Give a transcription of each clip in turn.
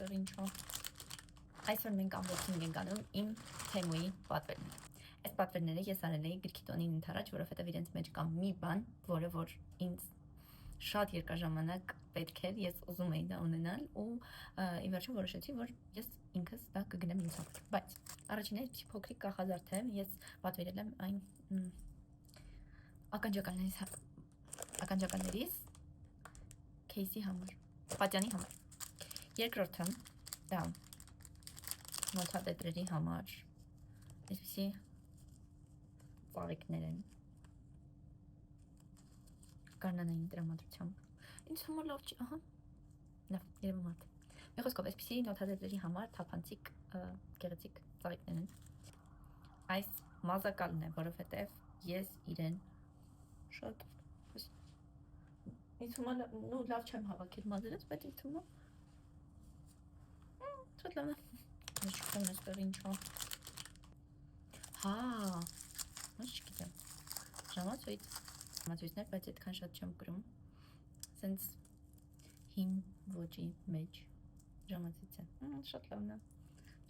այստեղ ինչո։ Այսօր մենք ամբողջին ենք անում իմ Թեմուի պատվերները։ Այս պատվերները ես արել էի գրքի տոնին ընթരാճ, որովհետև իրենց մեջ կա մի բան, որը որ ինձ շատ երկար ժամանակ պետք էր, ես ուզում էի դա ունենալ ու ի վերջո որոշեցի, որ ես ինքս դա կգնեմ ինձ համար։ Բայց առաջինը այսպիսի փոքրիկ կախազարդ է, ես պատվիրել եմ այն ականջականներից քեյսի համար, պատյանի համար։ Երկրորդը դա նոթատետրերի համար այսպիսի ծաղիկներ են գարնանային տրամադրությամբ։ Ինձ համար լավ չի, ահա, լավ, երևում է։ Մի խոսքով, այսպիսի նոթատետրերի համար թափանցիկ գեղեցիկ ծաղիկներ են։ Այս մազակալն է, որովհետև ես իրեն շատ ինձ թվում է լավ չեմ հավաքել մազերից, բայց ինձ թվում է շատ լավն է։ Չգիտեմ այստեղ ինչո։ Հա, ոնց չգիտեմ։ Ժամացույցներ, բայց այդքան շատ չեմ կրում։ Սենց հին ոճի մեջ ժամացույց է։ Շատ լավն է։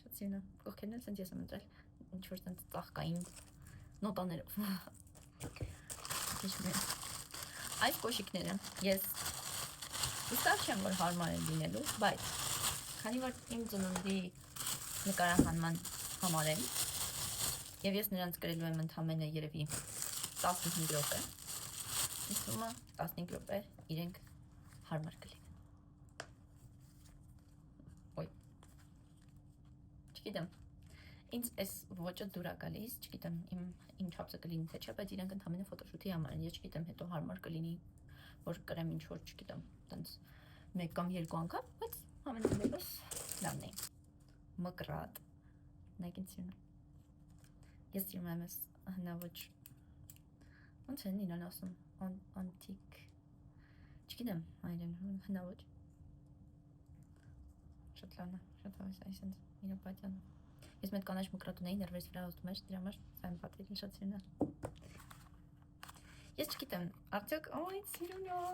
Շատ սիրուն է։ Կողքերն էլ սենց ես եմ ընտրել ինչ-որ սենց ծաղկային նոտաներով։ Այս կոշիկները ես վստահ չեմ, որ հարմար են լինելու, բայց քանի որ իմ ծնունդի նկարահանման համար են և ես նրանց կրելու եմ ընդամենը երևի 15 րոպե, ինձ թվում է 15 րոպե իրենք հարմար կլինեն։ Ոյ, չգիտեմ, ինձ այս ոճը դուր է գալիս, չգիտեմ իմ չափսը կլինի թե չէ, բայց իրենք ընդամենը ֆոտոշութի համար են, ես չգիտեմ հետո հարմար կլինի, որ կրեմ ինչ-որ, չգիտեմ, տենց մեկ կամ երկու անգամ, բայց ամենայնիվս լավն է։ Մկրատ, նայք ինձ սիրուն է։ Ես սիրում եմ այս հնաոճ, ոնց են իրան ասում, անտիկ, չգիտեմ, այրեն հնաոճ, շատ լավն է, շատ հավես այսենց իրա պատյանը։ Ես մետ կանաչ մկրատ ունեի, ներվերս վրա հոստում էր, դրա համար սա եմ պատվիրել, շատ սիրուն է։ Ես չգիտեմ, արդյոք, այ սիրուն է,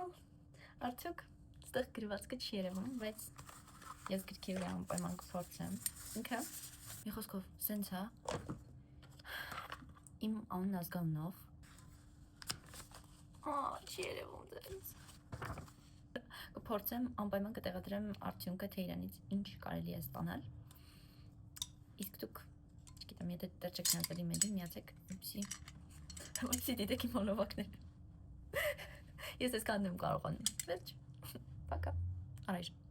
արդյոք ստեղ գրվածքը չի երևում, բայց ես գրքի վրա անպայման կփորձեմ։ Ինքը, մի խոսքով, սենց է, իմ անուն ազգանունով, չի երևում դենց, կփորձեմ անպայման կտեղադրեմ արդյունքը, թե իրանից ինչ կարելի է ստանալ, իսկ դուք, չգիտեմ, եթե դեռ չեք նայել իմ էջին, միացեք, որպեսզի դիտեք իմ հոլովակները, ես այսքանն եմ կարող անել, վերջ, պակա, առայժմ։